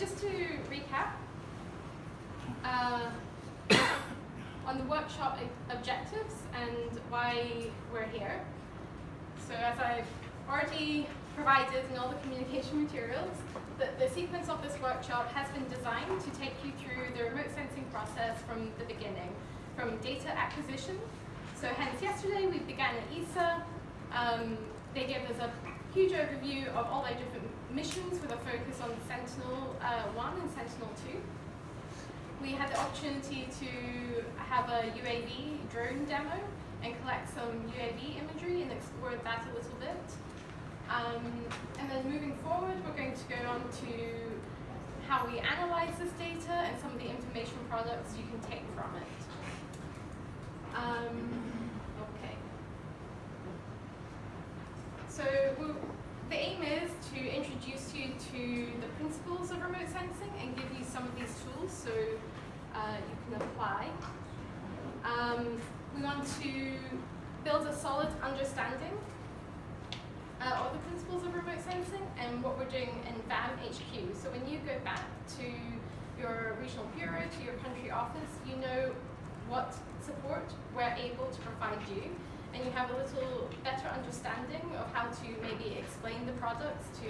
just to recap, on the workshop objectives and why we're here. So as I've already provided in all the communication materials, the sequence of this workshop has been designed to take you through the remote sensing process from the beginning, from data acquisition. So hence yesterday we began at ESA. They gave us a huge overview of all their different missions with a focus on Sentinel-1 and Sentinel-2. We had the opportunity to have a UAV drone demo and collect some UAV imagery and explore that a little bit. And then moving forward, we're going to go on to how we analyze this data and some of the information products you can take from it. Okay. So the aim is to introduce you to the principles of remote sensing and give you some of these tools so you can apply. We want to build a solid understanding of the principles of remote sensing and what we're doing in VAM HQ. So when you go back to your regional bureau, to your country office, you know what support we're able to provide you, and you have a little better understanding of how to maybe explain the products to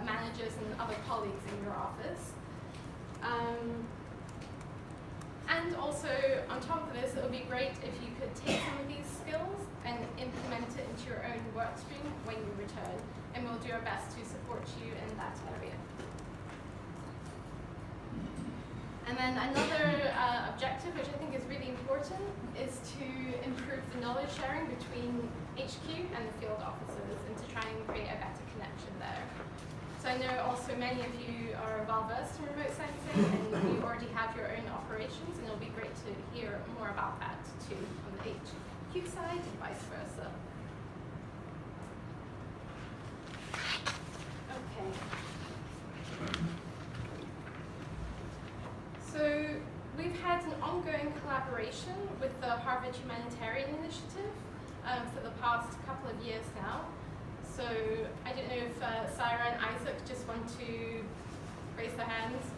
managers and other colleagues in your office. And also, on top of this, it would be great if you could take some of these skills and implement it into your own work stream when you return, and we'll do our best to support you in that area. And then another objective, which I think is really important, is to improve the knowledge sharing between HQ and the field offices and to try and create a better connection there. So I know also many of you are well versed in remote sensing and you already have your own operations, and it'll be great to hear more about that too on the HQ side and vice versa. Okay. So we've had an ongoing collaboration with the Harvard Humanitarian Initiative for the past couple of years now. So I don't know if Sarah and Isaac just want to raise their hands.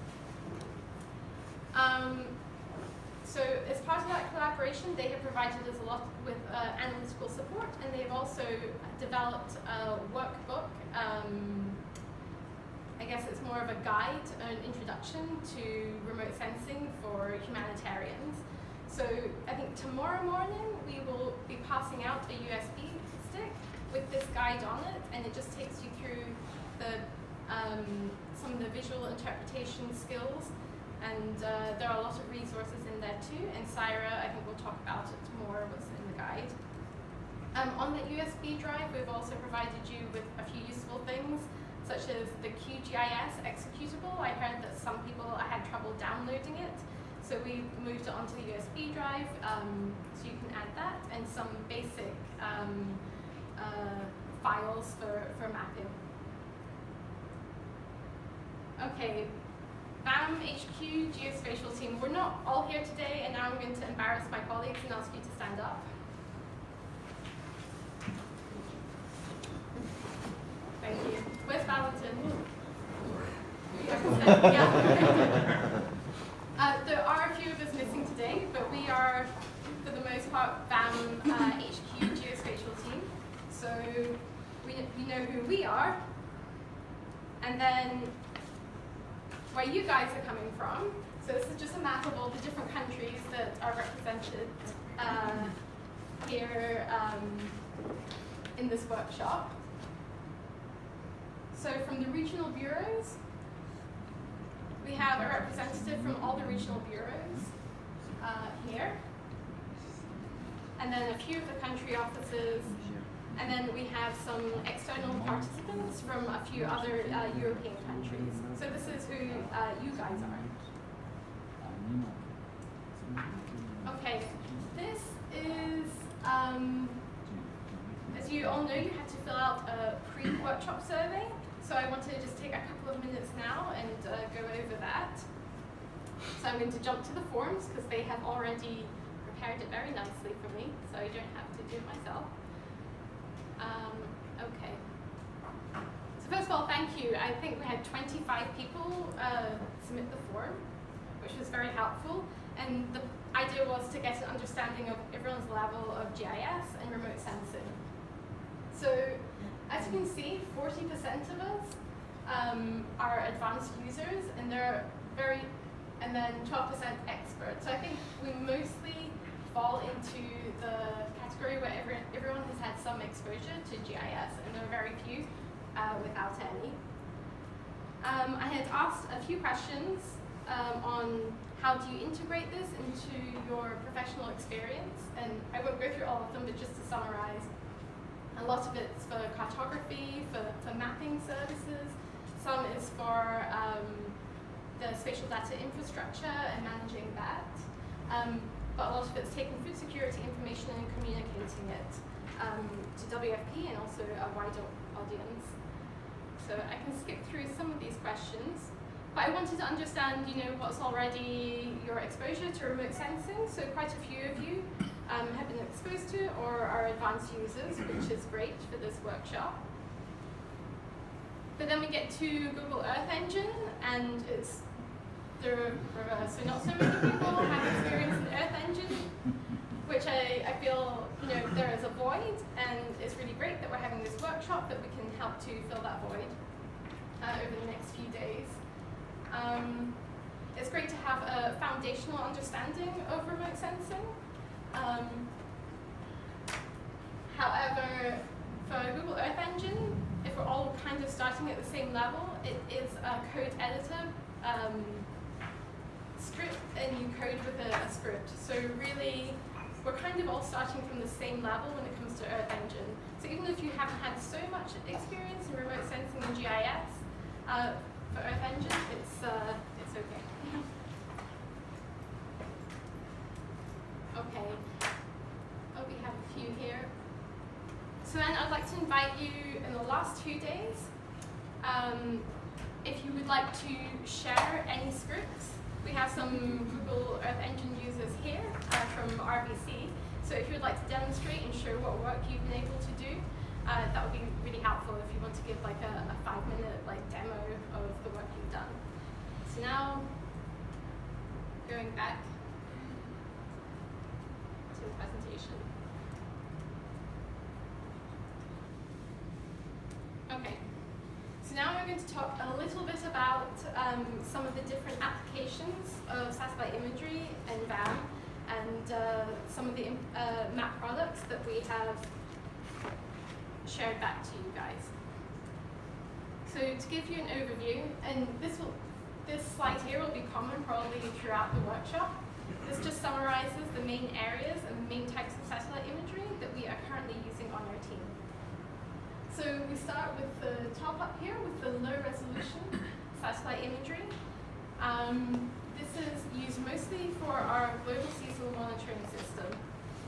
So as part of that collaboration, they have provided us a lot with analytical support, and they have also developed a workbook. I guess it's more of a guide, an introduction to remote sensing for humanitarians. So I think tomorrow morning we will be passing out a USB stick with this guide on it, and it just takes you through the some of the visual interpretation skills, and there are a lot of resources in there too, and Syra, I think we'll talk about it more, what's in the guide. On the USB drive, we've also provided you with a few useful things, such as the QGIS executable. I heard that some people had trouble downloading it, so we moved it onto the USB drive, so you can add that, and some basic files for mapping. Okay, VAM HQ geospatial team. We're not all here today, and now I'm going to embarrass my colleagues and ask you to stand up. Thank you. Where's Valentin? Yeah. There are a few of us missing today, but we are, for the most part, VAM HQ geospatial team. So we know who we are, and then where you guys are coming from. So this is just a map of all the different countries that are represented here in this workshop. So from the regional bureaus, we have a representative from all the regional bureaus here, and then a few of the country offices, and then we have some external participants from a few other European countries. So this is who you guys are. Okay, this is, as you all know, you had to fill out a pre-workshop survey. So I want to just take a couple of minutes now and go over that. So I'm going to jump to the forms because they have already prepared it very nicely for me, so I don't have to do it myself. Okay. So first first of all, thank you. I think we had 25 people submit the form, which was very helpful. And the idea was to get an understanding of everyone's level of GIS and remote sensing. So, as you can see, 40% of us are advanced users, and and then 12% experts. So I think we mostly fall into the category where everyone has had some exposure to GIS, and there are very few without any. I had asked a few questions on how do you integrate this into your professional experience, and I won't go through all of them, but just to summarize, a lot of it's for cartography, for mapping services, some is for the spatial data infrastructure and managing that, but a lot of it's taking food security information and communicating it to WFP and also a wider audience. So I can skip through some of these questions. But I wanted to understand, what's already your exposure to remote sensing. So quite a few of you have been exposed to it or are advanced users, which is great for this workshop. But then we get to Google Earth Engine, and it's the reverse. So not so many people have experience in Earth Engine, which I feel, there is a void, and it's really great that we're having this workshop that we can help to fill that void over the next few days. It's great to have a foundational understanding of remote sensing. However, for Google Earth Engine, if we're all kind of starting at the same level, it is a code editor script, and you code with a script. So really, we're kind of all starting from the same level when it comes to Earth Engine. So even if you haven't had so much experience in remote sensing and GIS, for Earth Engine, it's okay. Okay. Oh, we have a few here. So then I'd like to invite you in the last 2 days, if you would like to share any scripts. We have some Google Earth Engine users here from RBC. So if you would like to demonstrate and show what work you've been able to do, that would be really helpful if you want to give like a 5-minute demo of the work you've done. So now, going back to the presentation. Okay, so now we're going to talk a little bit about some of the different applications of satellite imagery and VAM, and some of the map products that we have shared back to you guys. So to give you an overview, and this slide here will be common probably throughout the workshop. This just summarizes the main areas and the main types of satellite imagery that we are currently using on our team. So we start with the top up here with the low resolution satellite imagery. This is used mostly for our global seasonal monitoring system.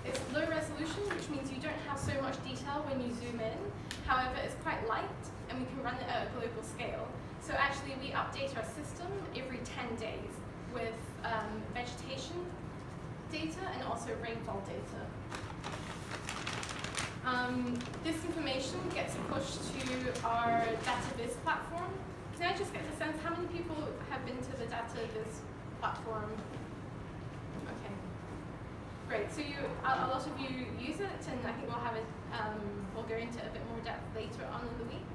It's low resolution, which means you don't have so much detail when you zoom in. However, it's quite light, and we can run it at a global scale. So actually, we update our system every 10 days with vegetation data and also rainfall data. This information gets pushed to our DataViz platform. Can I just get the sense, how many people have been to the DataViz platform? Okay, great. So a lot of you use it, and I think we'll go into a bit more depth later on in the week.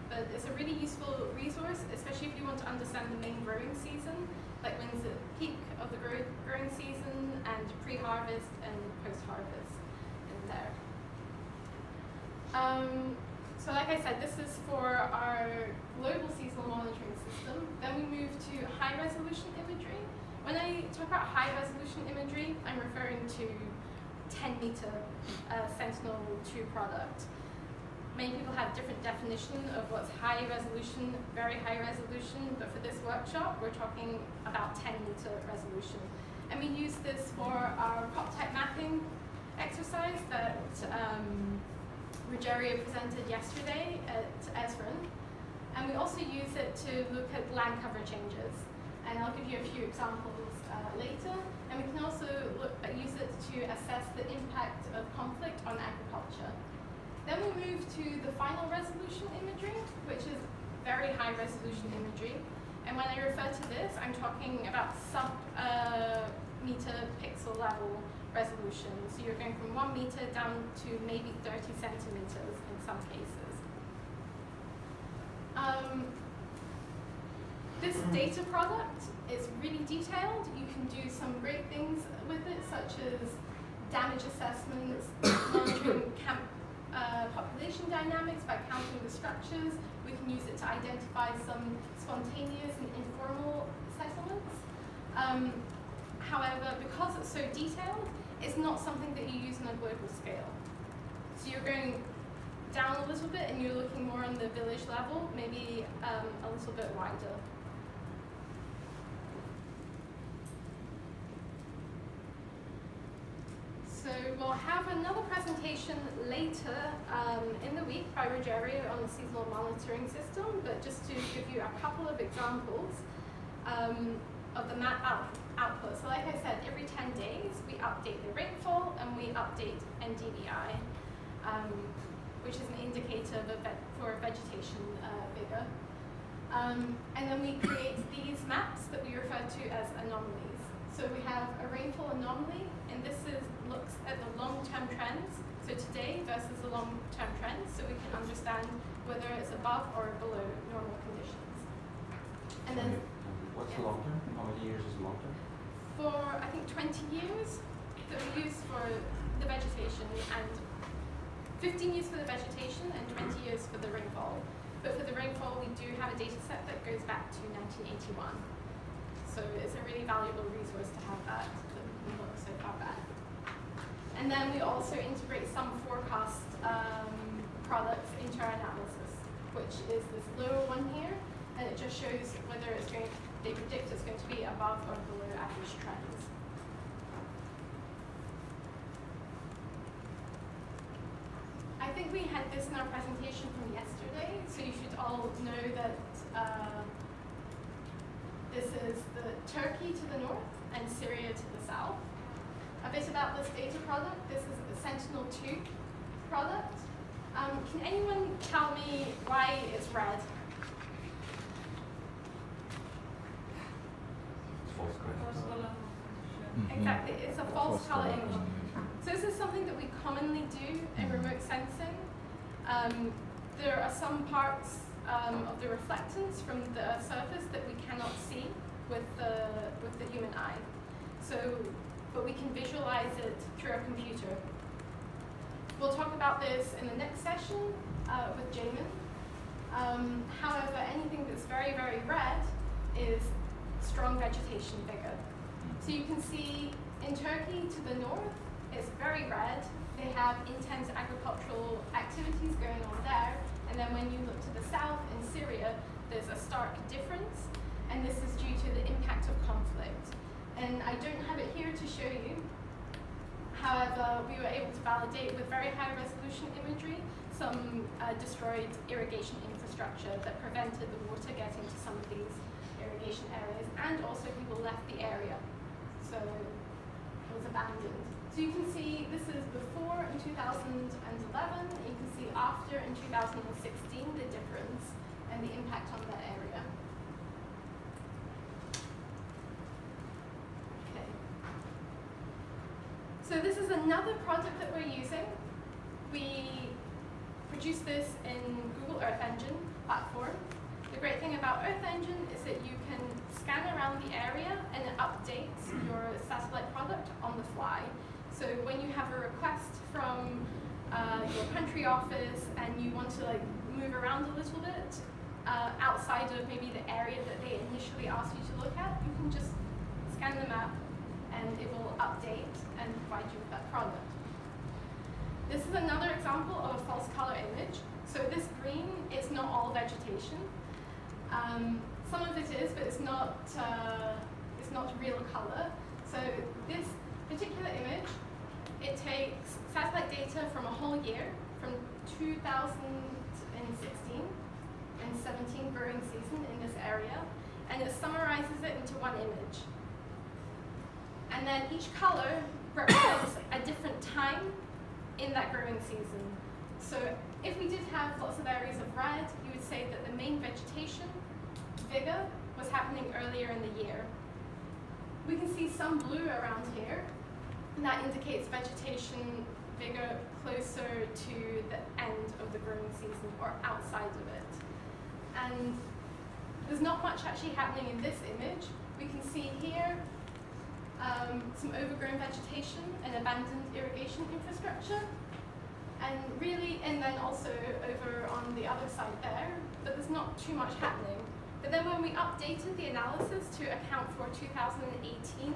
But it's a really useful resource, especially if you want to understand the main growing season, like when's the peak of the growing season, and pre-harvest and post-harvest in there. So like I said, this is for our global seasonal monitoring system. Then we move to high resolution imagery. When I talk about high resolution imagery, I'm referring to 10-meter Sentinel-2 product. Many people have different definition of what's high resolution, very high resolution, but for this workshop, we're talking about 10-meter resolution. And we use this for our crop type mapping exercise that Rogerio presented yesterday at Esrin. And we also use it to look at land cover changes. And I'll give you a few examples later. And we can also use it to assess the impact of conflict on agriculture. Then we move to the final resolution imagery, which is high resolution imagery. And when I refer to this, I'm talking about sub-meter pixel level resolution. So you're going from 1 meter down to maybe 30 centimeters in some cases. This data product is really detailed. You can do some great things with it, such as damage assessments, monitoring population dynamics by counting the structures. We can use it to identify some spontaneous and informal settlements. However, because it's so detailed, it's not something that you use on a global scale. So you're going down a little bit and you're looking more on the village level, maybe a little bit wider. So we'll have another presentation later in the week by Rogerio on the seasonal monitoring system, but just to give you a couple of examples of the map output. So like I said, every 10 days we update the rainfall and we update NDVI, which is an indicator for vegetation vigor. And then we create these maps that we refer to as anomalies. So we have a rainfall anomaly, and this looks at the long-term trends, so today versus the long-term trends, so we can understand whether it's above or below normal conditions. And then, what's the long term? How many years is long term? For I think 20 years that we use for the vegetation, and 15 years for the vegetation and 20 years for the rainfall. But for the rainfall, we do have a data set that goes back to 1981. So it's a really valuable resource to have that we can look so far back. And then we also integrate some forecast products into our analysis, which is this lower one here, and it just shows whether they predict it's going to be above or below average trends. I think we had this in our presentation from yesterday, so you should all know that this is Turkey to the north and Syria to the south. A bit about this data product. This is the Sentinel-2 product. Can anyone tell me why it's red? It's false color. Exactly, it's a false color image. So this is something that we commonly do in remote sensing. There are some parts of the reflectance from the surface that we cannot see with the human eye. But we can visualize it through a computer. We'll talk about this in the next session with Jamin. However, anything that's very, very red is strong vegetation vigor. So you can see in Turkey to the north, it's very red. They have intense agricultural activities going on there. And then when you look to the south in Syria, there's a stark difference. And this is due to the impact of conflict. And I don't have it here to show you. However, we were able to validate with very high resolution imagery some destroyed irrigation infrastructure that prevented the water getting to some of these irrigation areas. And also people left the area. So it was abandoned. So you can see this is before in 2011, and you can see after in 2016 the difference and the impact on that area. Okay. So this is another product that we're using. We produce this in Google Earth Engine platform. The great thing about Earth Engine is that you can scan around the area and it updates your satellite product on the fly. So when you have a request from your country office and you want to move around a little bit outside of maybe the area that they initially asked you to look at, you can just scan the map and it will update and provide you with that product. This is another example of a false color image. So this green is not all vegetation. Some of it is, but it's not real color. So this particular image, it takes satellite data from a whole year, from 2016 and 17 growing season in this area, and it summarizes it into one image. And then each color represents a different time in that growing season. So if we did have lots of areas of red, you would say that the main vegetation vigor was happening earlier in the year. We can see some blue around here, and that indicates vegetation vigor closer to the end of the growing season or outside of it. And there's not much actually happening in this image. We can see here some overgrown vegetation and abandoned irrigation infrastructure. And then also over on the other side there, but there's not too much happening. But then when we updated the analysis to account for 2018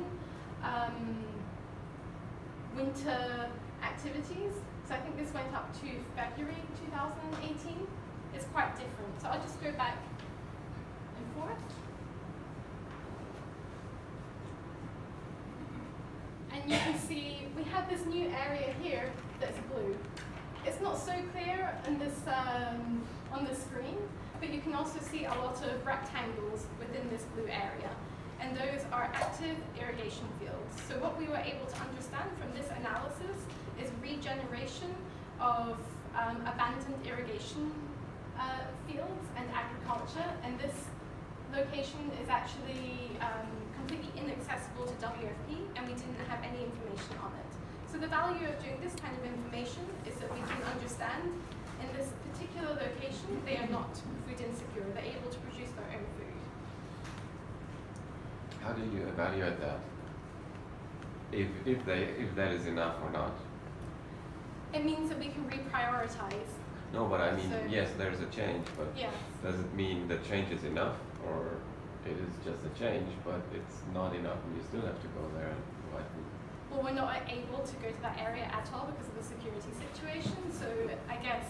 winter activities, so I think this went up to February 2018, it's quite different. So I'll just go back and forth. And you can see we have this new area here that's blue. It's not so clear in this, on the screen, but you can also see a lot of rectangles within this blue area. And those are active irrigation fields. So what we were able to understand from this analysis is regeneration of abandoned irrigation fields and agriculture. And this location is actually completely inaccessible to WFP, and we didn't have any information on it. So the value of doing this kind of information is that we can understand in this particular location they are not food insecure, they're able to produce their own food. How do you evaluate that? If that is enough or not? It means that we can reprioritize. No, but I mean, So, yes, there's a change, but yes. does it mean the change is enough, or it is just a change, but it's not enough and you still have to go there and provide food? Well, we're not able to go to that area at all because of the security situation, so I guess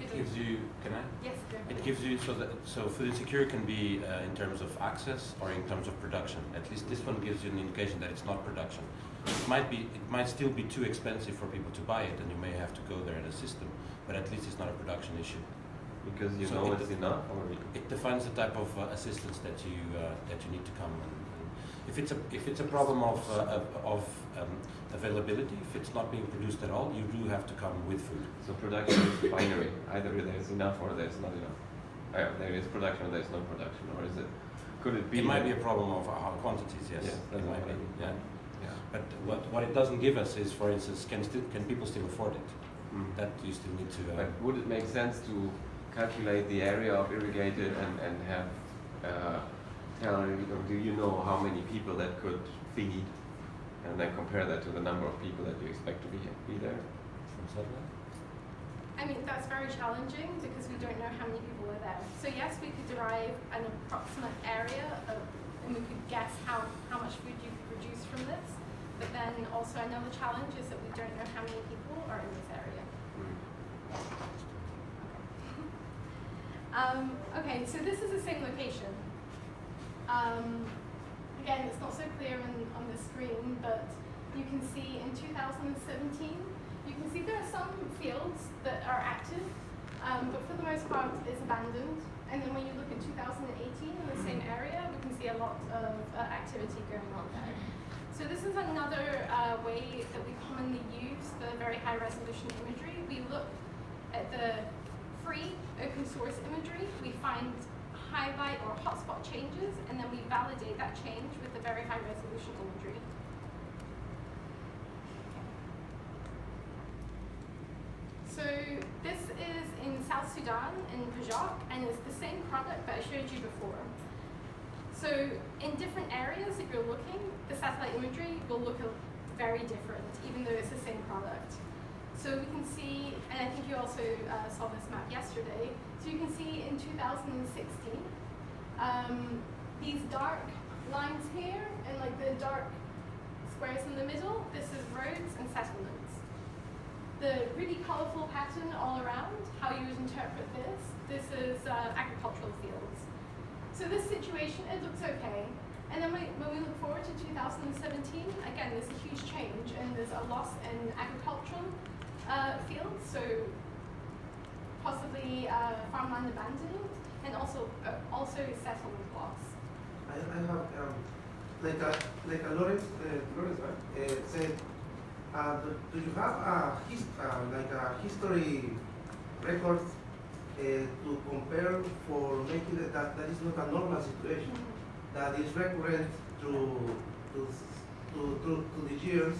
it gives you, can I? Yes, go ahead. It gives you, so food insecure can be in terms of access or in terms of production. At least this one gives you an indication that it's not production. It might still be too expensive for people to buy it, and you may have to go there and assist them, but at least it's not a production issue. Because you So know it's enough, or it defines the type of assistance that you need to come. And if it's a problem of availability, if it's not being produced at all, you do have to come with food. so production is binary. Either there's enough or there's not enough. There is production or there's no production, or is it? Could it be? It might be a problem of quantities. Yes, Yes, that's it might be. what I mean. Yeah. Yeah. But what it doesn't give us is, for instance, can people still afford it? Mm. That you still need to. But would it make sense to calculate the area of irrigated and have do you know how many people that could feed, and then compare that to the number of people that you expect to be there? From satellite? I mean, that's very challenging because we don't know how many people are there. So yes, we could derive an approximate area and we could guess how much food you could produce from this. But then also another challenge is that we don't know how many people are in this area. Okay, so this is the same location. Again, it's not so clear on the screen, but you can see in 2017, you can see there are some fields that are active, but for the most part it's abandoned. And then when you look at 2018 in the same area, we can see a lot of activity going on there. So this is another way that we commonly use the very high resolution imagery. We look at the free open source imagery, we find highlight or hotspot changes, and then we validate that change with the very high resolution imagery. So this is in South Sudan, in Pajak, and it's the same product that I showed you before. So in different areas that you're looking, the satellite imagery will look very different, even though it's the same product. So we can see, and I think you also saw this map yesterday, so you can see in 2016, these dark lines here, and like the dark squares in the middle, this is roads and settlements. The really colorful pattern all around, how you would interpret this is agricultural fields. So this situation, it looks okay. And then when we look forward to 2017, again, there's a huge change, and there's a loss in agricultural fields, so possibly farmland abandonment, and also settlement loss. I have like a Lawrence, right? Said, do you have a history record to compare for making it that is not a normal situation, that is recurrent to the years,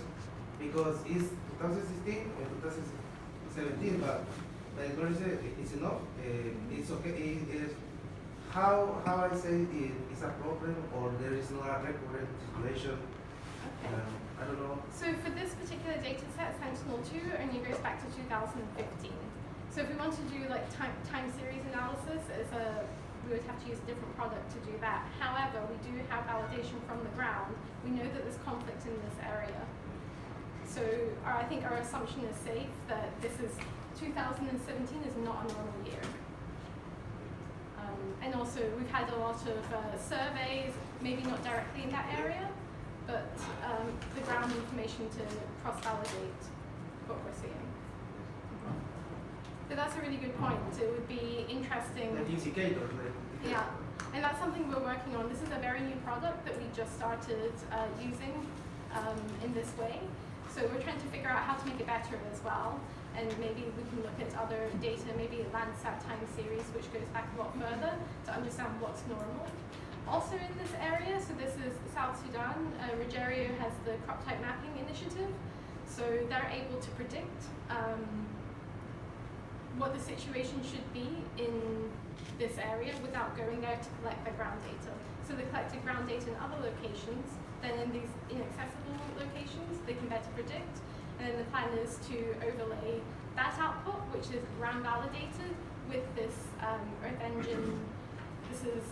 because it's 2016 and 2017, but the ignorance is enough. It's okay. It is how I say it's a problem, or there is not a recurrent situation. Okay. I don't know. So for this particular data set, Sentinel-2 only goes back to 2015. So if we want to do like time series analysis, we would have to use a different product to do that. However, we do have validation from the ground. We know that there's conflict in this area. So I think our assumption is safe that this is 2017 is not a normal year. And also we've had a lot of surveys, maybe not directly in that area, but the ground information to cross-validate what we're seeing. But that's a really good point. It would be interesting. Like indicators. Yeah, and that's something we're working on. This is a very new product that we just started using in this way. So we're trying to figure out how to make it better as well. And maybe we can look at other data, maybe Landsat time series, which goes back a lot further to understand what's normal. Also in this area, so this is South Sudan, Rogerio has the crop type mapping initiative. So they're able to predict what the situation should be in this area without going there to collect the ground data. So they collected ground data in other locations, then in these inaccessible locations, they can better predict. And then the plan is to overlay that output, which is ground validated, with this Earth Engine. This is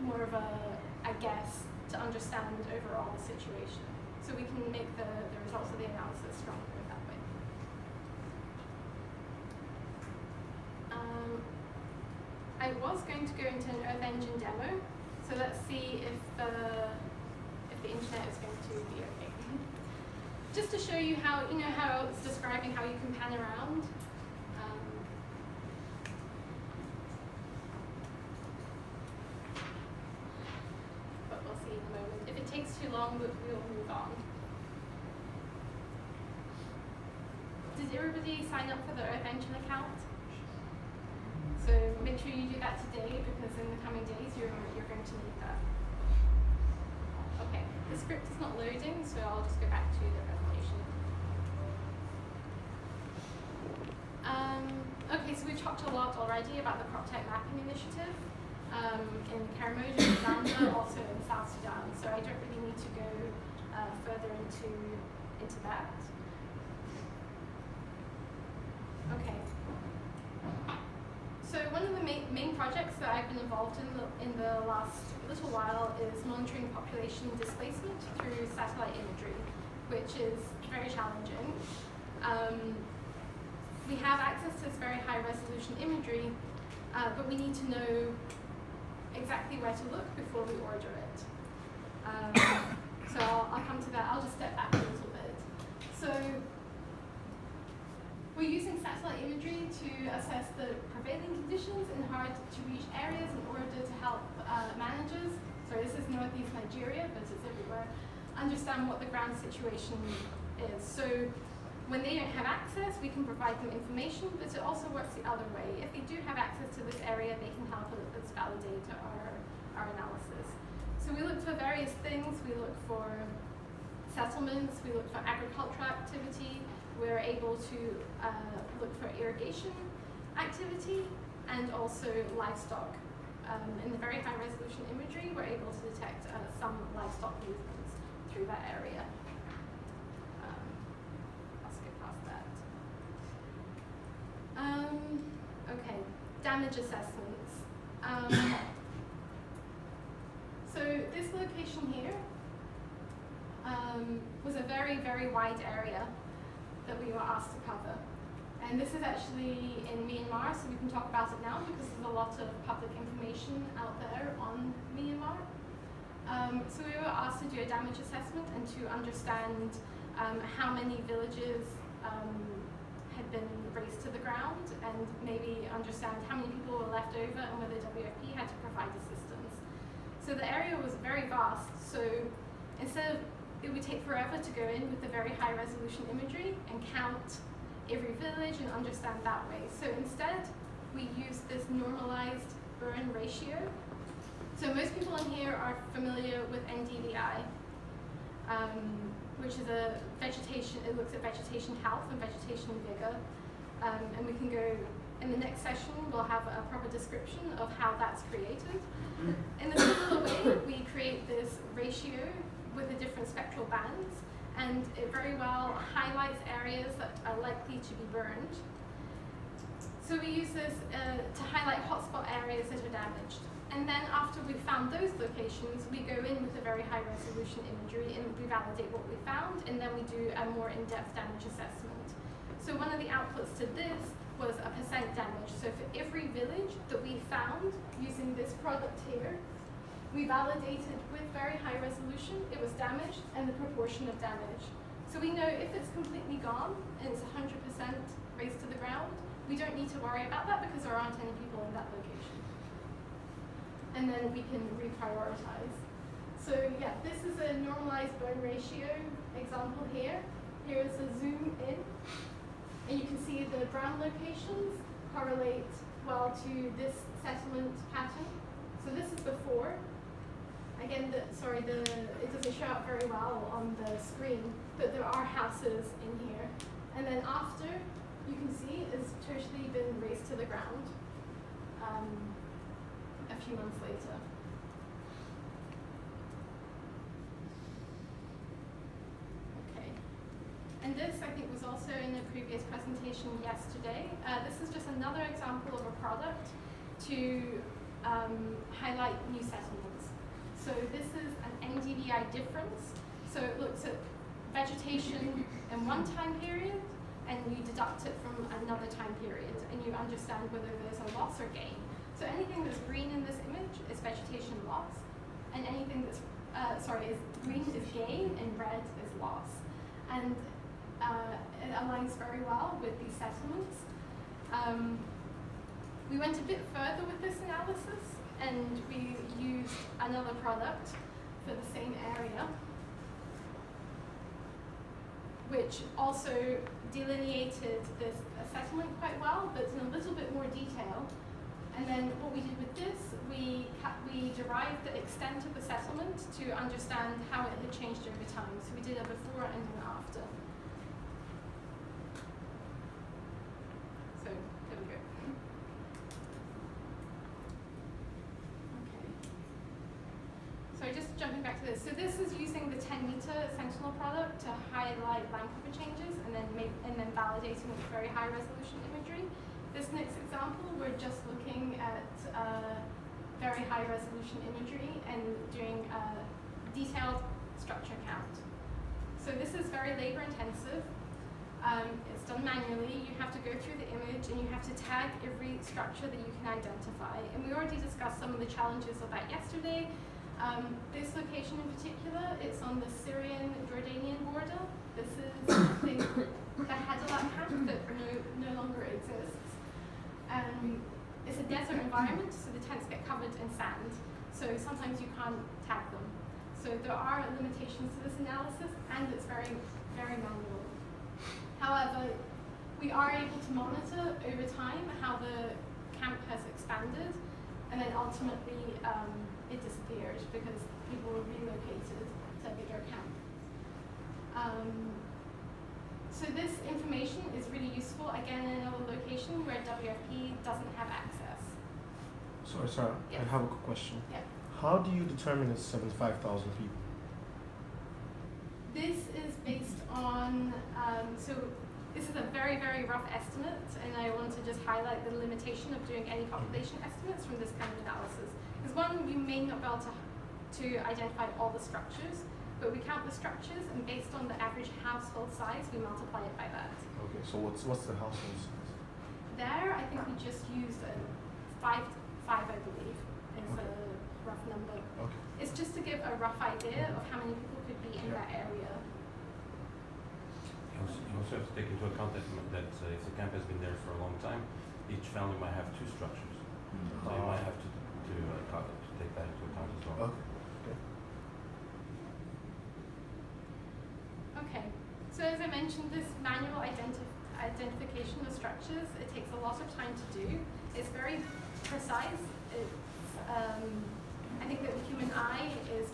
more of a guess to understand overall the situation. So we can make the results of the analysis stronger that way. I was going to go into an Earth Engine demo, so let's see if the internet is going to be okay. Just to show you how, how I was describing how you can pan around. But we'll see in a moment. If it takes too long, we'll move on. Did everybody sign up for the Earth Engine account? So make sure you do that today, because in the coming days you're going to need that. Okay, the script is not loading, so I'll just go back to the presentation. Okay, so we've talked a lot already about the crop type mapping initiative in Karamoja, Uganda, also in South Sudan. So I don't really need to go further into that. Okay. So one of the main projects that I've been involved in the last little while is monitoring population displacement through satellite imagery, which is very challenging. We have access to this very high resolution imagery, but we need to know exactly where to look before we order it. So I'll come to that. I'll just step back a little bit. So we're using satellite imagery to assess the prevailing conditions in hard-to-reach areas in order to help managers, sorry, this is northeast Nigeria, but it's everywhere, understand what the ground situation is. So when they don't have access, we can provide them information, but it also works the other way. If they do have access to this area, they can help us validate our analysis. So we look for various things. We look for settlements, we look for agricultural activity, we're able to look for irrigation activity, and also livestock. In the very high resolution imagery, we're able to detect some livestock movements through that area. I'll skip past that. Okay, damage assessments. So this location here was a very, very wide area that we were asked to cover. And this is actually in Myanmar, so we can talk about it now because there's a lot of public information out there on Myanmar. So we were asked to do a damage assessment and to understand how many villages had been razed to the ground, and maybe understand how many people were left over and whether WFP had to provide assistance. So the area was very vast, so instead of, it would take forever to go in with the very high resolution imagery and count every village and understand that way. So instead, we use this normalized burn ratio. So most people in here are familiar with NDVI, which is a vegetation, it looks at vegetation health and vegetation vigor. And we can go, in the next session, we'll have a proper description of how that's created. In a similar way, we create this ratio with the different spectral bands, and it very well highlights areas that are likely to be burned. So we use this to highlight hotspot areas that are damaged. And then after we've found those locations, we go in with a very high resolution imagery and we validate what we found, and then we do a more in-depth damage assessment. So one of the outputs to this was a percent damage. So for every village that we found using this product here, we validated with very high resolution, it was damaged and the proportion of damage. So we know if it's completely gone and it's 100% razed to the ground, we don't need to worry about that because there aren't any people in that location. And then we can reprioritize. So yeah, this is a normalized burn ratio example here. Here is a zoom in. And you can see the brown locations correlate well to this settlement pattern. So this is before. Again, it doesn't show up very well on the screen, but there are houses in here. And then after, you can see it's totally been razed to the ground a few months later. Okay. And this, I think, was also in a previous presentation yesterday. This is just another example of a product to highlight new settlements. So this is an NDVI difference. So it looks at vegetation in one time period, and you deduct it from another time period, and you understand whether there's a loss or gain. So anything that's green in this image is vegetation loss, and anything that's is green is gain and red is loss. And it aligns very well with these settlements. We went a bit further with this analysis, and we used another product for the same area, which also delineated this settlement quite well, but in a little bit more detail. And then what we did with this, we derived the extent of the settlement to understand how it had changed over time. So we did a before and an after. So there we go. Okay. So just jumping back to this. So this is using the 10-meter Sentinel product to highlight land cover changes and then validating with very high resolution imagery. This next example, we're just looking at very high resolution imagery and doing a detailed structure count. So this is very labor intensive. It's done manually. You have to go through the image and you have to tag every structure that you can identify. And we already discussed some of the challenges of that yesterday. This location in particular, it's on the Syrian-Jordanian border. This is the Hadalat camp that no longer exists. It's a desert environment, so the tents get covered in sand. So sometimes you can't tag them. So there are limitations to this analysis, and it's very, very manual. However, we are able to monitor over time how the camp has expanded, and then ultimately it disappeared because people were relocated to a bigger camp. So this information is really useful, again, in another location where WFP doesn't have access. Sorry, Yes. I have a quick question. Yeah. How do you determine it's 75,000 people? This is based on, so this is a very, very rough estimate, and I want to just highlight the limitation of doing any population estimates from this kind of analysis. Because one, you may not be able to identify all the structures, but we count the structures, and based on the average household size, we multiply it by that. Okay, so what's the household size? There, I think we just used a five, I believe, is a rough number. Okay. It's just to give a rough idea of how many people could be in that area. You also have to take into account that if the camp has been there for a long time, each family might have two structures. So you might have to take that into account as well. Okay. Okay, so as I mentioned, this manual identification of structures, it takes a lot of time to do. it's very precise. I think that the human eye is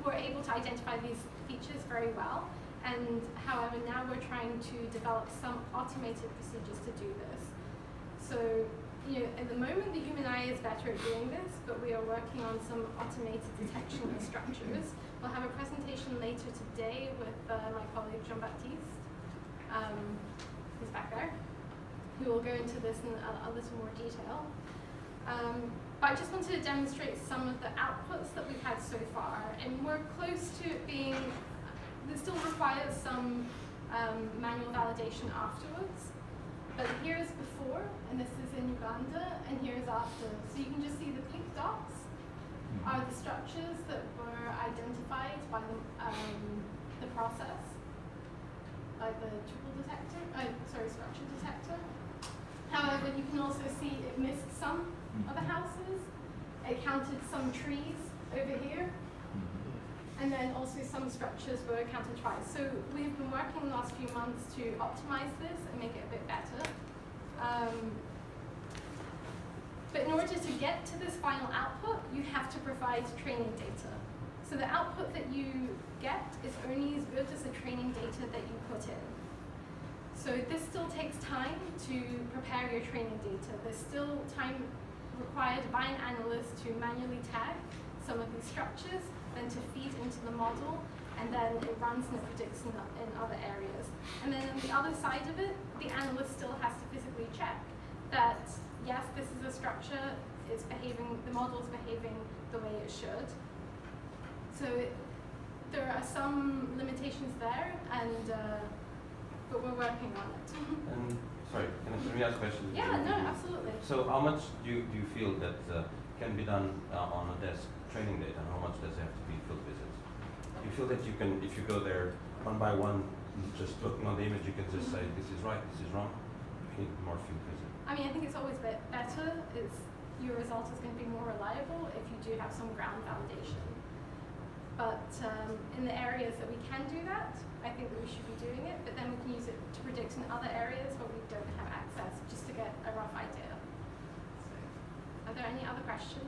we're able to identify these features very well. And however, now we're trying to develop some automated procedures to do this. So, at the moment, the human eye is better at doing this, but we are working on some automated detection of structures. We'll have a presentation later today with my colleague Jean-Baptiste, who's back there, who will go into this in a little more detail. But I just wanted to demonstrate some of the outputs that we've had so far, and we're close to it being. This still requires some manual validation afterwards. But here's before, and this is in Uganda, and here's after. So you can just see the pink dots are the structures that were identified by the process, by the structure detector. However, you can also see it missed some of the houses. It counted some trees over here. And then also some structures were counted twice. So we've been working the last few months to optimize this and make it a bit better. But in order to get to this final output, you have to provide training data. So the output that you get is only as good as the training data that you put in. So this still takes time to prepare your training data. There's still time required by an analyst to manually tag some of these structures, then to feed into the model, and then it runs and it predicts in other areas. And then on the other side of it, the analyst still has to physically check that, yes, this is a structure, the model is behaving the way it should. So there are some limitations there, but we're working on it. And sorry, can we ask a question? Yeah, no, absolutely. So how much do you feel that can be done on a desk training data, and how much does it have to be field visits? Do you feel that you can, if you go there one by one, just looking on the image, you can just say, this is right, this is wrong? You need more field visits. I mean, I think it's always better. Your result is going to be more reliable if you do have some ground validation. But in the areas that we can do that, I think that we should be doing it, but then we can use it to predict in other areas where we don't have access, just to get a rough idea. So, are there any other questions?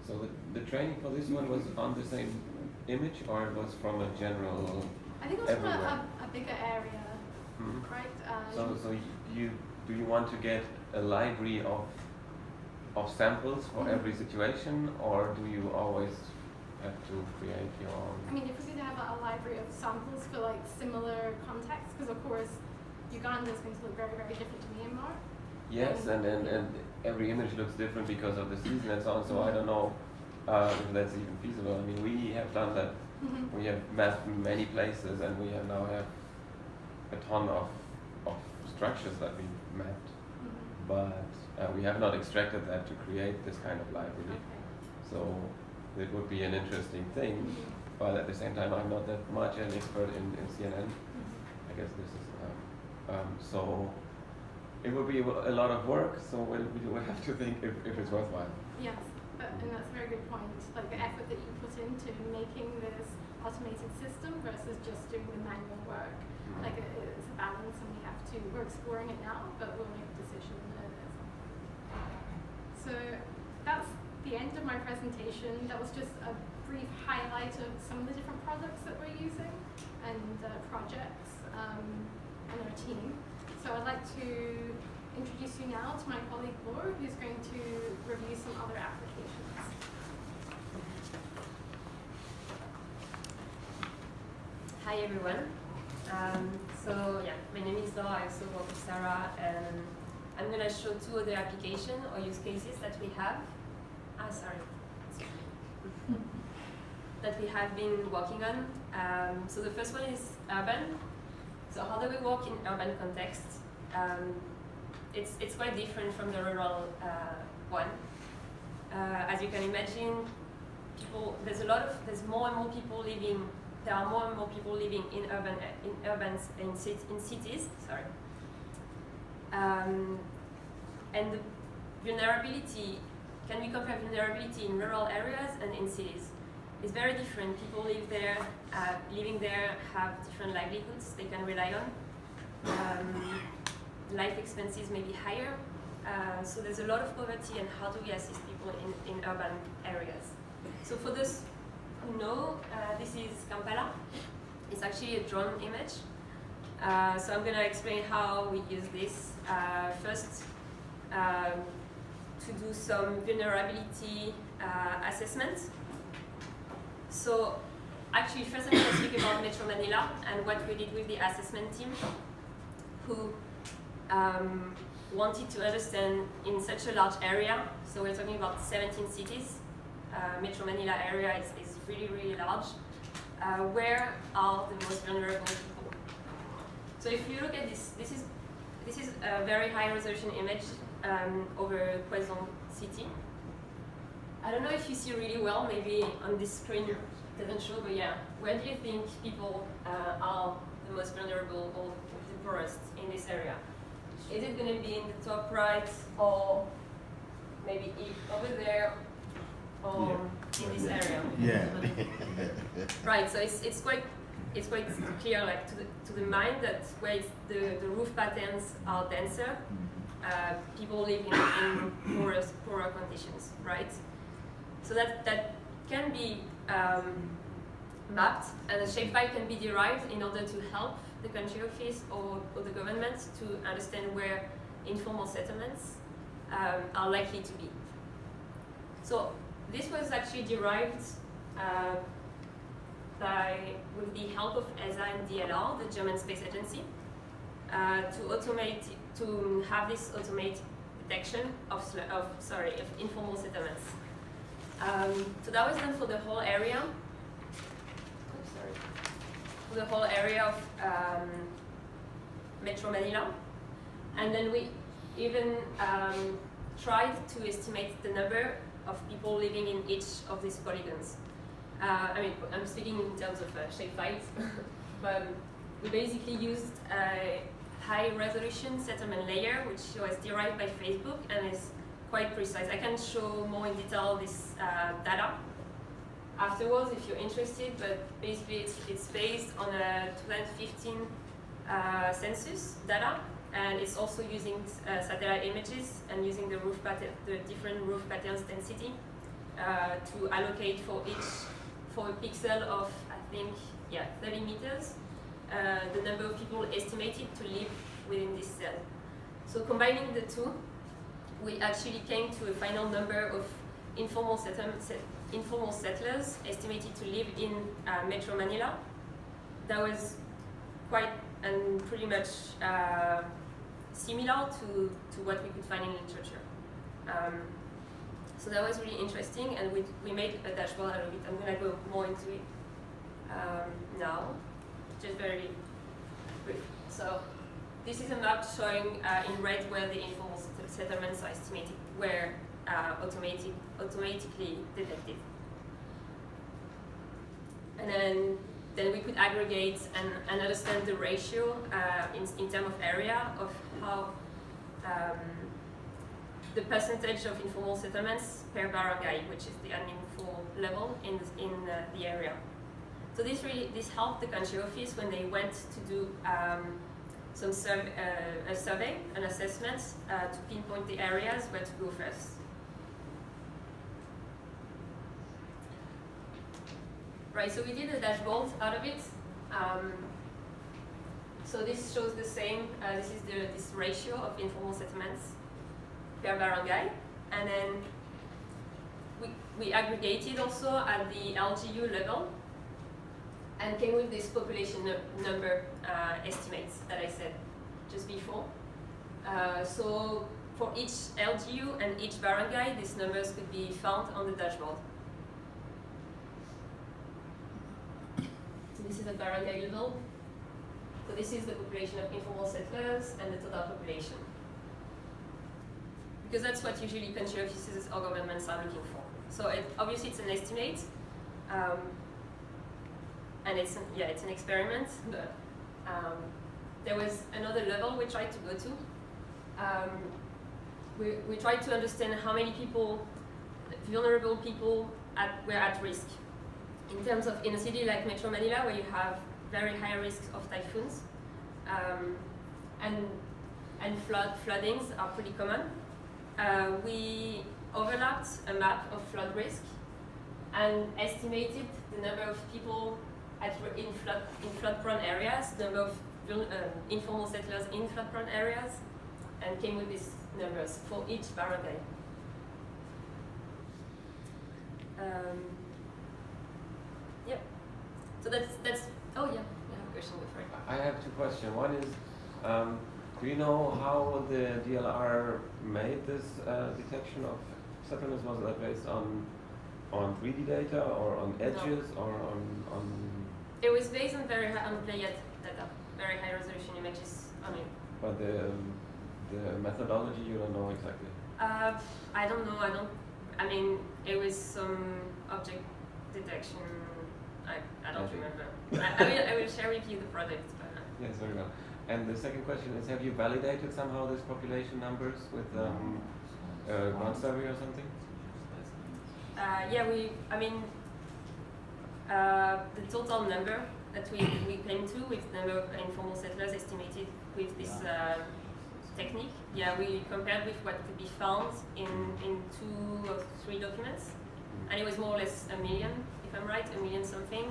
So the training for this one was on the same image, or it was from a general? I think it was from a bigger area, right? So do you want to get a library of samples for every situation, or do you always have to create your own? I mean, if we could have a library of samples for like similar contexts, because of course Uganda is going to look very, very different to Myanmar. Yes, and every image looks different because of the season and so on, so I don't know if that's even feasible. I mean, we have done that. We have mapped many places, and we now have a ton of structures that we mapped, but we have not extracted that to create this kind of library. Okay. So it would be an interesting thing, but at the same time, I'm not that much an expert in CNN. I guess this is so. It would be a lot of work, so we will have to think if it's worthwhile. Yes, and that's a very good point. Like the effort that you put into making this automated system versus just doing the manual work. Like it's a balance, and we're exploring it now, but we'll make a decision at some point. So that's the end of my presentation. That was just a brief highlight of some of the different products that we're using and projects and our team. So I'd like to introduce you now to my colleague Laure, who's going to review some other applications. Hi everyone. My name is Laure. I also work with Sarah, and I'm going to show two other applications or use cases that we have. That we have been working on. So the first one is urban. So how do we work in urban context? It's quite different from the rural one. As you can imagine, there's more and more people living. There are more and more people living in cities. Sorry. And the vulnerability. Can we compare vulnerability in rural areas and in cities? It's very different. People live there, living there, have different livelihoods they can rely on. life expenses may be higher. So there's a lot of poverty, and how do we assist people in urban areas? So for those who know, this is Kampala. It's actually a drone image. So I'm going to explain how we use this. First, to do some vulnerability assessment. So actually, first I'm going to speak about Metro Manila and what we did with the assessment team, who wanted to understand in such a large area. So we're talking about 17 cities. Metro Manila area is really, really large. Where are the most vulnerable people? So if you look at this, this is a very high resolution image over Quezon City. I don't know if you see really well, maybe on this screen it doesn't show, but yeah. Where do you think people are the most vulnerable or the poorest in this area? Is it going to be in the top right, or maybe over there, or in this area? Yeah. Right. So it's quite clear, like to the mind, that where the roof patterns are denser, people live in poorer conditions, right? So that can be mapped, and a shapefile can be derived in order to help the country office or the government to understand where informal settlements are likely to be. So this was actually derived with the help of ESA and DLR, the German Space Agency, to have this automated detection of informal settlements. So that was done for the whole area. For the whole area of Metro Manila, and then we even tried to estimate the number of people living in each of these polygons. I mean, I'm speaking in terms of shapefiles, but we basically used a high-resolution settlement layer, which was derived by Facebook and is quite precise. I can show more in detail this data afterwards if you're interested, but basically it's based on a 2015 census data, and it's also using satellite images and using the different roof patterns density to allocate for a pixel of, I think, 30 meters, the number of people estimated to live within this cell. So combining the two, we actually came to a final number of informal settlers estimated to live in Metro Manila. That was quite and pretty much similar to what we could find in literature. So that was really interesting, and we made a dashboard out of it. I'm going to go more into it now, just very brief. So this is a map showing in red where the informal settlements are estimated, were automatically detected. And then we could aggregate and understand the ratio in terms of area of how the percentage of informal settlements per barangay, which is the uninformal level in the area. So this helped the country office when they went to do a survey, an assessment to pinpoint the areas where to go first. Right, so we did a dashboard out of it. So this shows the same, this is this ratio of informal settlements per barangay. And then we aggregated also at the LGU level and came with this population number estimates that I said just before. So for each LGU and each barangay, these numbers could be found on the dashboard. So this is the barangay level. So this is the population of informal settlers and the total population. Because that's what usually country offices or governments are looking for. So obviously it's an estimate, and it's an experiment. But there was another level we tried to go to. We tried to understand how many people, vulnerable people, were at risk. In terms of, in a city like Metro Manila, where you have very high risks of typhoons, and and floodings are pretty common. We overlapped a map of flood risk and estimated the number of people in flood-prone areas, the number of informal settlers in flood-prone areas, and came with these numbers for each barangay. Yep. So that's. Oh yeah, I have a question before. I have two questions. One is, do you know how the DLR made this detection of settlements? Was that based on 3D data or on edges or on? It was based on very high, on played data, very high resolution images. I mean. But the methodology you don't know exactly. I don't know. I mean, it was some object detection. I don't remember. I will share with you the product. Yes, very well. And the second question is, have you validated somehow these population numbers with ground survey or something? Yeah, the total number that we came to with the number of informal settlers estimated with this technique. Yeah, we compared with what could be found in 2 or 3 documents, and it was more or less 1 million, if I'm right, 1 million something.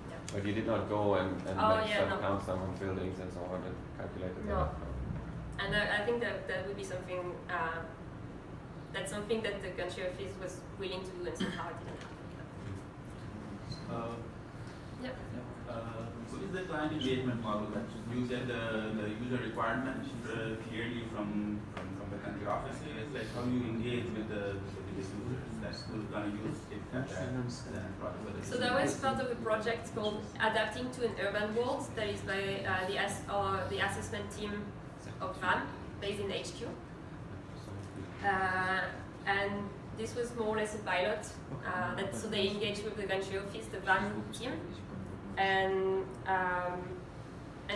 Yeah. But you did not go and count some on buildings and so on and calculate it? No. And I think that would be something, that's something that the country office was willing to do and somehow it didn't happen. Yep. What is the client engagement model? You said the user requirements clearly from the country office. It's like how you engage with the users that's who's going to use it as a product. So that was part of a project called Adapting to an Urban World that is by the assessment team of VAM based in HQ. And this was more or less a pilot. So they engaged with the country office, the VAM team, and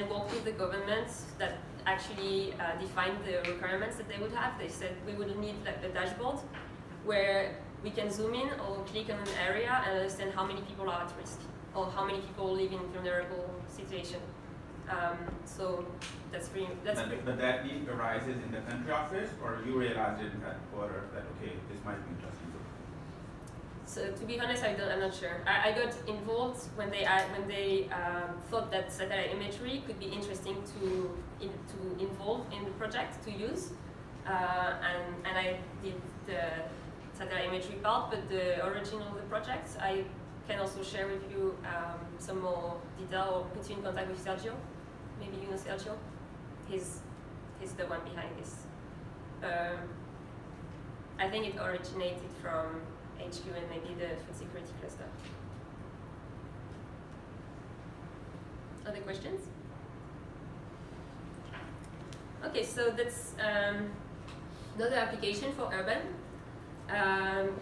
worked with the government that actually defined the requirements that they would have. They said we would need like a dashboard where we can zoom in or click on an area and understand how many people are at risk or how many people live in vulnerable situation. So that's pretty. But that need arises in the country office, or you realized it in that quarter that okay, this might be interesting. So to be honest, I'm not sure. I got involved when they thought that satellite imagery could be interesting to involve in the project to use, and I did the satellite imagery part. But the origin of the project, I can also share with you some more detail or put you in contact with Sergio. Maybe you know Sergio. He's the one behind this. I think it originated from HQ and maybe the food security cluster. Other questions? Okay, so that's another application for urban.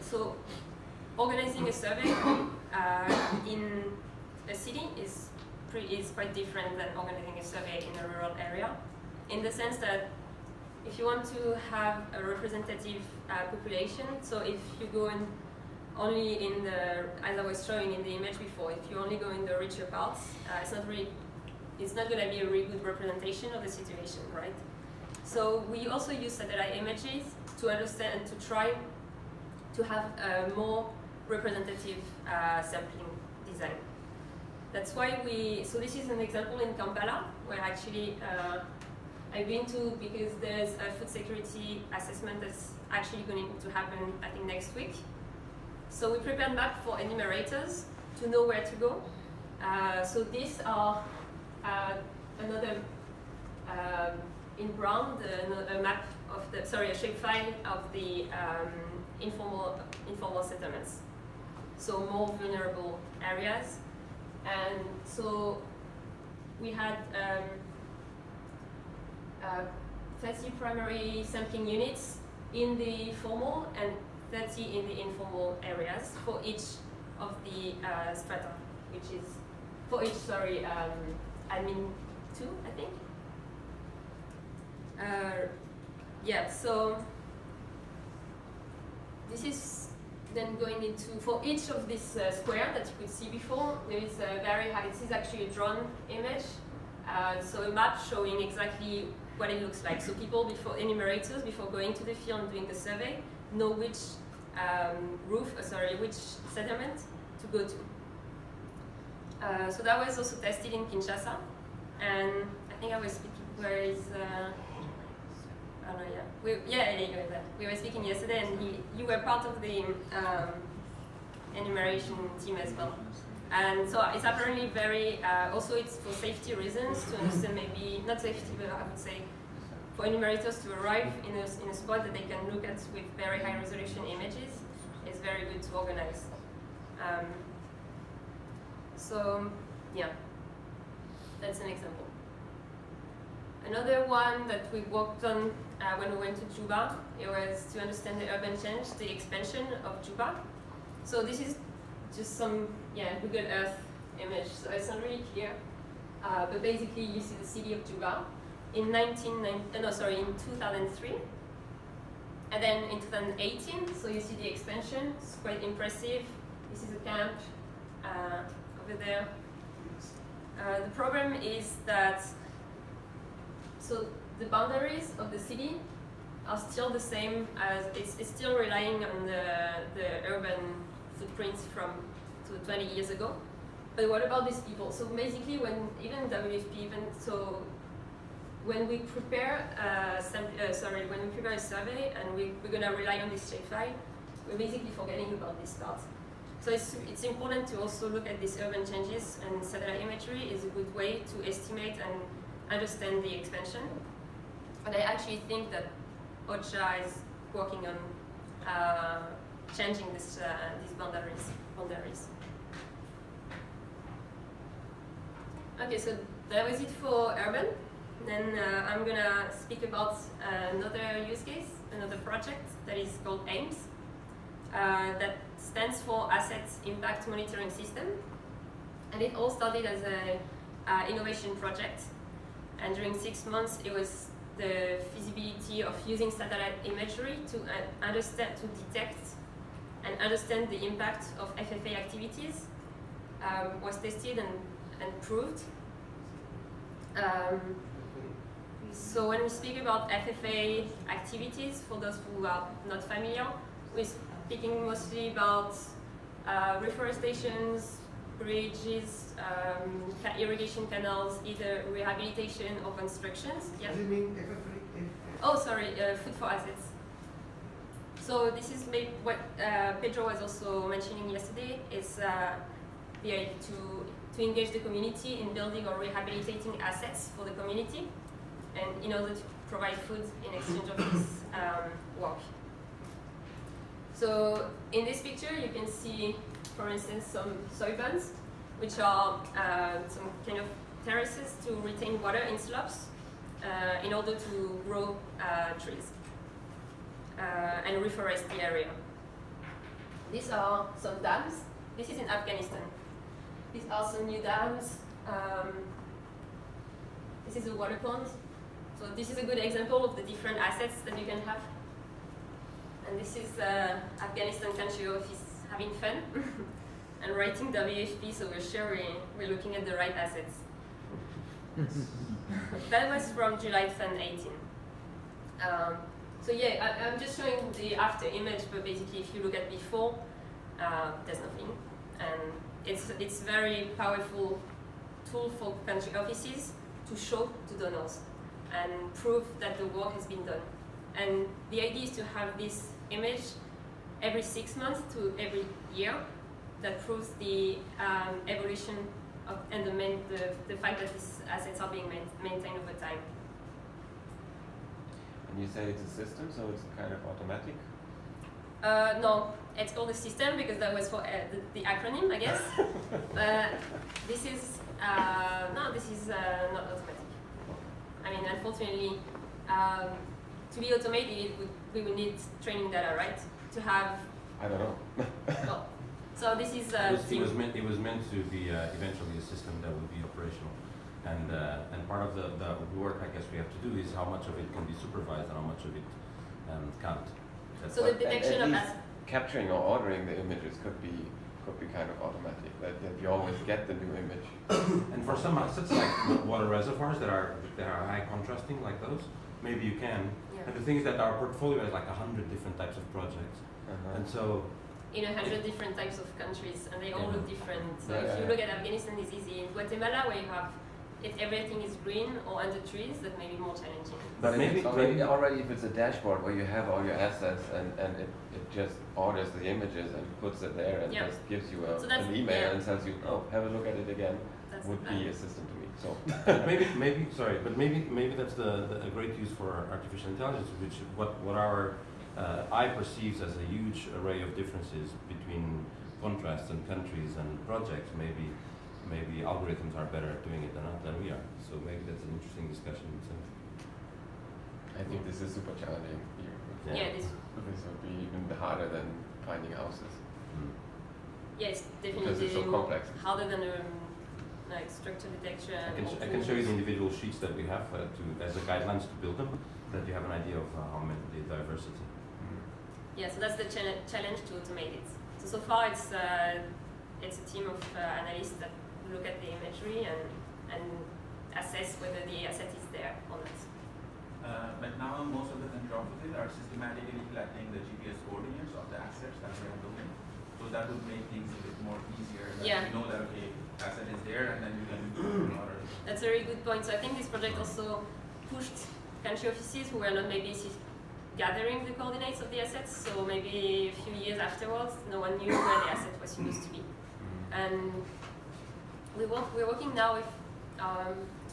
So organizing a survey in a city is quite different than organizing a survey in a rural area, in the sense that if you want to have a representative population, so if you go in only in the, as I was showing in the image before, if you only go in the richer parts, it's not going to be a really good representation of the situation, right? So we also use satellite images to understand and to try to have a more representative sampling design. That's why so this is an example in Kampala, where actually I've been to, because there's a food security assessment that's actually going to happen, I think, next week. So we prepared map for enumerators to know where to go. So these are another, in brown, a map of the, sorry, a shapefile of the informal settlements. So more vulnerable areas. And so we had 30 primary sampling units in the formal and 30 in the informal areas for each of the strata, which is, for each, sorry, admin 2, I think. Yeah, so this is then going into, for each of this square that you could see before, there is a very high, this is actually a drone image, so a map showing exactly what it looks like. So people, enumerators, before going to the field and doing the survey, know which which settlement to go to. So that was also tested in Kinshasa, and I think I was speaking, where is, I don't know, we were speaking yesterday, and you were part of the enumeration team as well. And so it's apparently very, also it's for safety reasons, to understand maybe, not safety, but I would say, for enumerators to arrive in a spot that they can look at with very high resolution images, is very good to organize. So, yeah, that's an example. Another one that we worked on when we went to Juba, it was to understand the urban change, the expansion of Juba. So this is just some Google Earth image, so it's not really clear, but basically you see the city of Juba in 2003, and then in 2018, so you see the expansion. It's quite impressive. This is a camp over there. The problem is that the boundaries of the city are still the same as it's still relying on the urban footprints from 20 years ago. But what about these people? So basically, when we prepare a survey and we're gonna rely on this shapefile, we're basically forgetting about this part. So it's important to also look at these urban changes, and satellite imagery is a good way to estimate and understand the expansion. And I actually think that OCHA is working on changing these boundaries. Okay, so that was it for urban. Then I'm gonna speak about another use case, another project that is called AIMS. That stands for Asset Impact Monitoring System. And it all started as an innovation project. And during 6 months, it was the feasibility of using satellite imagery to detect and understand the impact of FFA activities was tested and proved. So when we speak about FFA activities, for those who are not familiar, we're speaking mostly about reforestations, bridges, irrigation canals, either rehabilitation or constructions. Yeah. What do you mean FFA? Oh, sorry, food for assets. So this is what Pedro was also mentioning yesterday, is the idea to engage the community in building or rehabilitating assets for the community, and in order to provide food in exchange of this work. So in this picture, you can see, for instance, some soy buns, which are some kind of terraces to retain water in slopes in order to grow trees and reforest the area. These are some dams. This is in Afghanistan. These are some new dams. This is a water pond. So this is a good example of the different assets that you can have. And this is Afghanistan country office having fun and writing WFP, so we're sure we're looking at the right assets. That was from July 2018. So yeah, I'm just showing the after image, but basically if you look at before, there's nothing. And it's very powerful tool for country offices to show to donors and prove that the work has been done. And the idea is to have this image every 6 months to every year that proves the evolution of, and the fact that these assets are being maintained over time. And you say it's a system, so it's kind of automatic? No, it's called a system because that was for the acronym, I guess. This is not automatic. I mean, unfortunately, to be automated, we would need training data, right? To have. I don't know. Well, so this is. It was meant to be eventually a system that would be operational, and part of the work I guess we have to do is how much of it can be supervised and how much of it can't. So the detection of capturing or ordering the images could be could be kind of automatic, that you always get the new image. And for some assets like water reservoirs that are high contrasting like those, maybe you can. Yeah. And the thing is that our portfolio has like 100 different types of projects. And so in 100 different types of countries, and they all look different. So Yeah, if you yeah. look at Afghanistan, it's easy. In Guatemala, where you have if everything is green or under trees, that may be more challenging. But Maybe- maybe already if it's a dashboard where you have all your assets and it just orders the images and puts it there and Yeah. just gives you So that's- an email yeah. and tells you, oh, have a look at it again, That's would the be plan. a system to me. So But maybe that's a great use for artificial intelligence, which what our eye perceives as a huge array of differences between contrasts and countries and projects. Maybe algorithms are better at doing it than we are. So maybe that's an interesting discussion in itself. I think this is super challenging. Yeah, this would be even harder than finding houses. yes, Because definitely it's so complex. harder than like structure detection. I can show you the individual sheets that we have as a guidelines to build them, that you have an idea of how many the diversity. Yeah, so that's the challenge to automate it. So far it's a team of analysts that look at the imagery and assess whether the asset is there or not. But now most of the country offices are systematically collecting the GPS coordinates of the assets that they are building. So that would make things a bit more easier. That Yeah. you know that, okay, asset is there, and then you can order. That's a very good point. So I think this project also pushed country offices who were not maybe gathering the coordinates of the assets. So maybe a few years afterwards, no one knew where the asset was supposed to be. And we're working now with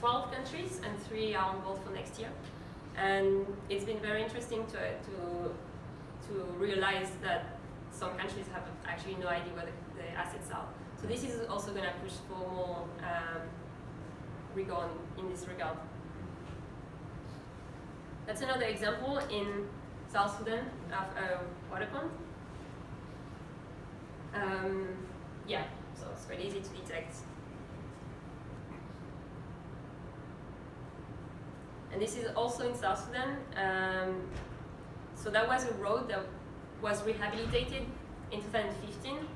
12 countries, and 3 are on board for next year. And it's been very interesting to realize that some countries have actually no idea where the assets are. So this is also going to push for more rigor in this regard. That's another example in South Sudan of a water pond. Yeah, so it's very easy to detect. And this is also in South Sudan. So that was a road that was rehabilitated in 2015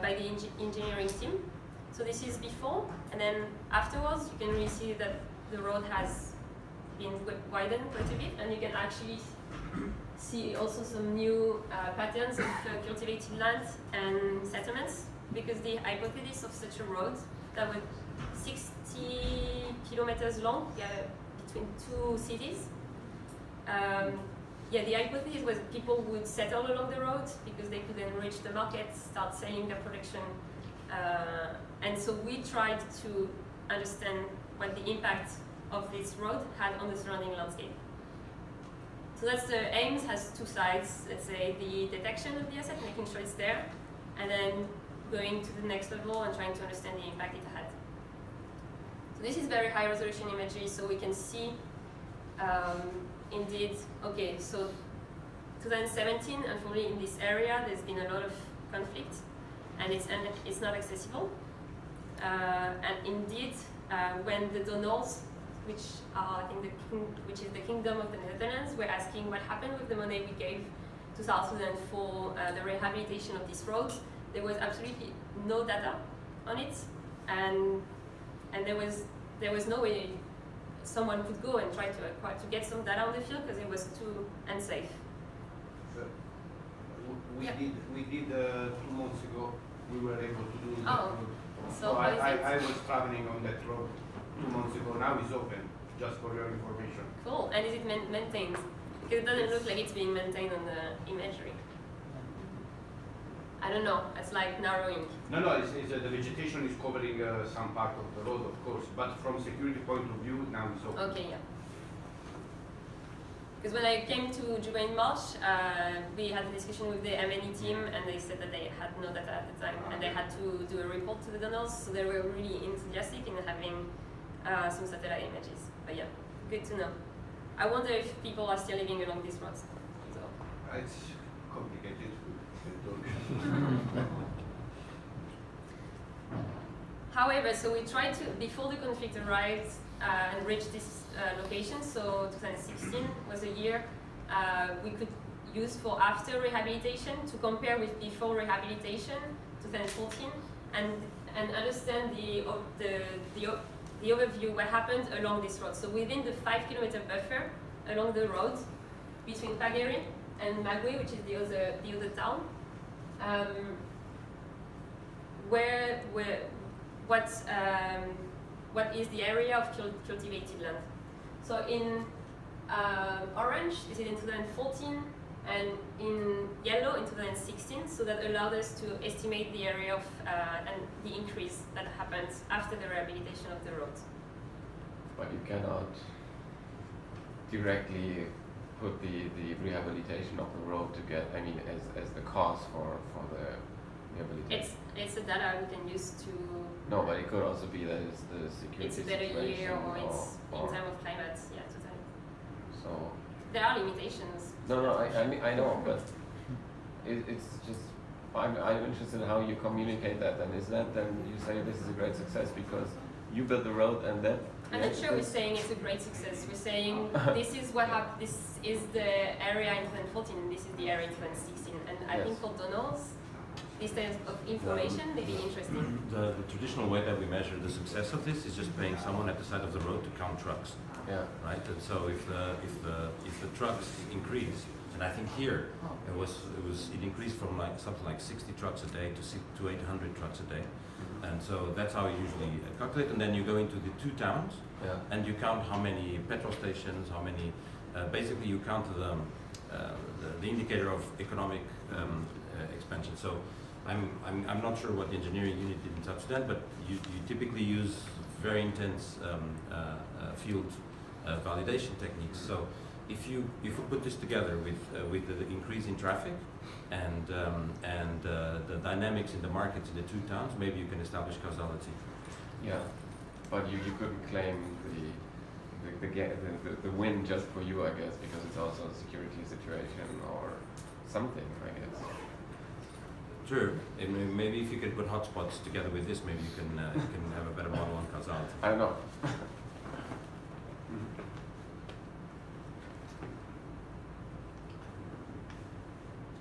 by the engineering team. So this is before, and then afterwards you can really see that the road has been widened quite a bit, and you can actually see also some new patterns of cultivated land and settlements, because the hypothesis of such a road that was 60 kilometers long, between 2 cities. The hypothesis was that people would settle along the road because they could then reach the market, start selling their production. And so we tried to understand what the impact of this road had on the surrounding landscape. So that's the aims, has 2 sides. Let's say the detection of the asset, making sure it's there, and then going to the next level and trying to understand the impact it had. So this is very high resolution imagery, so we can see indeed, okay, so 2017, unfortunately in this area there's been a lot of conflict, and it's not accessible. And indeed, when the donors, which are, I think, which is the Kingdom of the Netherlands, were asking what happened with the money we gave to South Sudan for the rehabilitation of this road, there was absolutely no data on it, and there was no way someone could go and try to get some data on the field because it was too unsafe. So, we Yeah. did 2 months ago. We were able to do that Oh, road. so how is it? I was traveling on that road 2 months ago. Now it's open, just for your information. Cool. And is it maintained? Because it doesn't look like it's being maintained on the imagery. I don't know. It's like narrowing. No, it's the vegetation is covering some part of the road, of course, but from security point of view, now it's open. Okay, yeah. Because when I came to Juba in March, we had a discussion with the M&E team, and they said that they had no data at the time, and they had to do a report to the donors, so they were really enthusiastic in having some satellite images. But yeah, good to know. I wonder if people are still living along these roads. So. It's complicated. However, so we tried to, before the conflict arrived and reached this location, so 2016 was a year we could use for after rehabilitation to compare with before rehabilitation to 2014 and understand the overview what happened along this road. So within the 5-kilometer buffer along the road between Pageri and Magui, which is the other town, what is the area of cultivated land. So in orange, this is in 2014, and in yellow in 2016, so that allowed us to estimate the area of and the increase that happens after the rehabilitation of the road. But you cannot directly put the rehabilitation of the road to get, I mean, as the cost for the rehabilitation. It's a data we can use to. No, but it could also be that it's the security It's a better situation year, or it's or in time of climate. Yeah, totally. So. There are limitations. No, I know, but it's just I'm interested in how you communicate that. And is that then you say this is a great success because you built the road and that? I'm not sure we're saying it's a great success. We're saying this is what happened. This is the area in 2014, and this is the area in 2016. And I think for donors, this type of information may be interesting. The traditional way that we measure the success of this is just paying someone at the side of the road to count trucks. Yeah. Right. And so if the trucks increase, and I think here it increased from something like 60 trucks a day to 800 trucks a day, and so that's how you usually calculate. And then you go into the two towns, and you count how many petrol stations, how many. Basically, you count the indicator of economic expansion. So I'm not sure what the engineering unit did in South Sudan, but you typically use very intense field validation techniques. So if you put this together with the increase in traffic and the dynamics in the markets in the two towns, maybe you can establish causality. Yeah, but you couldn't claim the win just for you, I guess, because it's also a security situation or something, I guess. Sure. And maybe if you can put hotspots together with this, maybe you can have a better model on causality. I don't know.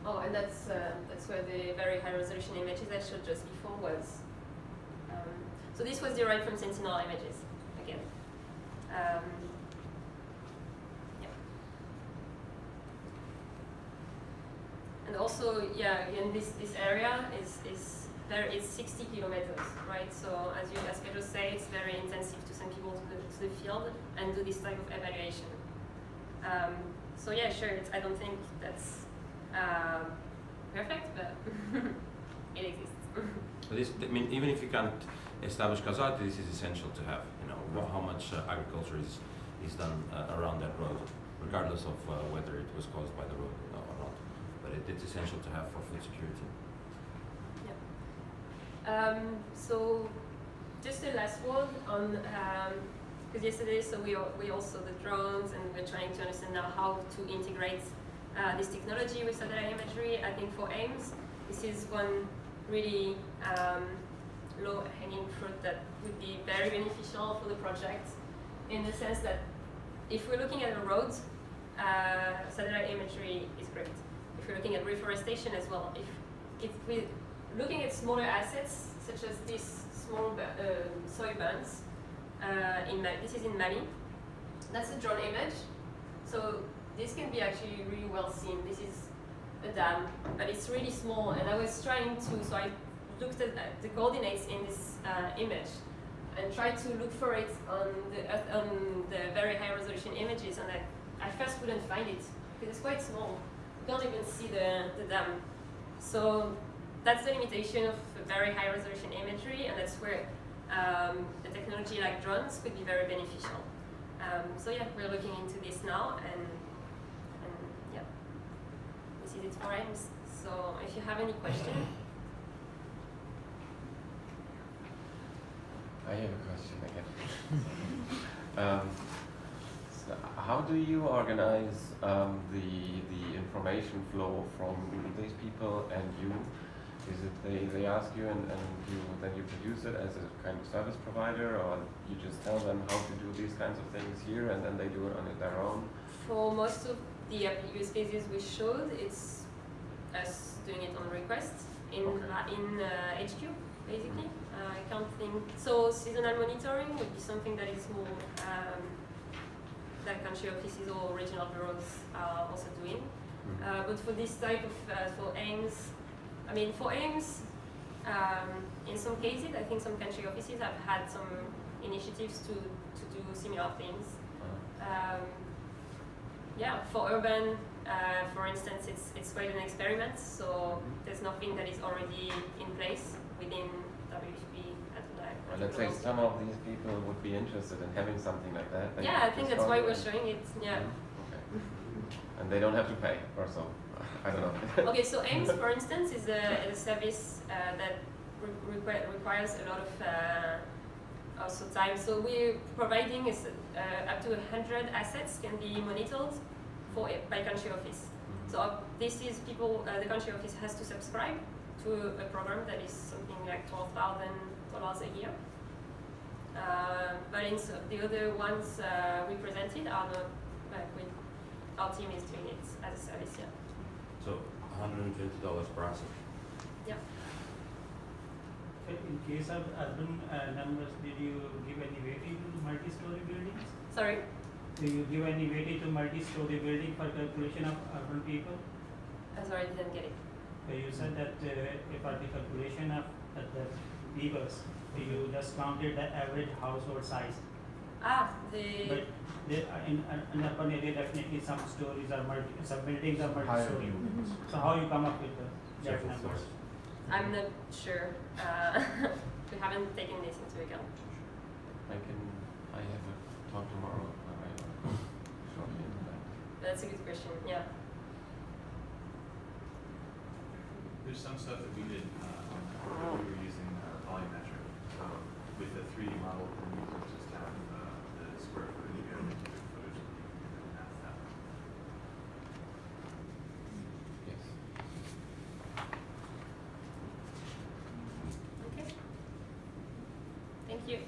Oh, and that's where the very high resolution images I showed just before was. So this was derived from Sentinel images again. And also, again, this area is very, it's 60 kilometers, right? So as Pedro said, it's very intensive to send people to the field and do this type of evaluation. So yeah, sure, I don't think that's perfect, but it exists. But even if you can't establish causality, this is essential to have. How much agriculture is done around that road, regardless of whether it was caused by the road or not. But it's essential to have for food security. Yeah. So just the last word on, because yesterday, so we also the drones, and we're trying to understand now how to integrate this technology with satellite imagery. I think for AIMS, this is one really low-hanging fruit that would be very beneficial for the project, in the sense that if we're looking at a road, satellite imagery is great. If we're looking at reforestation as well, if we're looking at smaller assets, such as these small soy bands, this is in Mali, that's a drone image. So this can be actually really well seen. This is a dam, but it's really small, and I was trying to, so I looked at the coordinates in this image and tried to look for it on the very high resolution images, and I first couldn't find it because it's quite small. You can't even see the dam. So that's the limitation of very high resolution imagery, and that's where the technology like drones could be very beneficial. So yeah, we're looking into this now, and yeah, this is it for AIMS. So if you have any questions. I have a question again. So how do you organize the information flow from these people and you? Is it they ask you and then you produce it as a kind of service provider, or you just tell them how to do these kinds of things here and then they do it on their own? For most of the use cases we showed, it's us doing it on request. in Okay. HQ basically. I can't think. So seasonal monitoring would be something that is more that country offices or regional bureaus are also doing. But for this type of for aims, I mean for aims, in some cases I think some country offices have had some initiatives to do similar things. Yeah, for urban, for instance, it's quite an experiment, so there's nothing that is already in place within WFP at the Well, let's say some of these people would be interested in having something like that. They yeah, I think just that's why go we're and- showing it. Yeah. Okay. And they don't have to pay, or so. I don't know. Okay, so AIMS, for instance, is a service that requires a lot of also time. So we're providing up to 100 assets can be monitored by country office. So this is people, the country office has to subscribe to a program that is something like $12,000 a year. But in the other ones we presented are not, our team is doing it as a service, yeah. So $120 per asset. Yeah. In case of urban numbers, did you give any weighting to multi-story buildings? Sorry? Do you give any weighting to multi-story building for calculation of urban people? I'm sorry, I didn't get it. You said that for the calculation of the peoples, you just counted the average household size. But in urban area, definitely some stories are some buildings are Higher multi-story. units. So how you come up with that numbers? I'm not sure. We haven't taken this into account. I have a talk tomorrow. Shortly on that. That's a good question, yeah. There's some stuff that we did we were using volumetric. So with the 3D model, we could just have the square footage and cubic footage and math that. Yes. Okay. Thank you.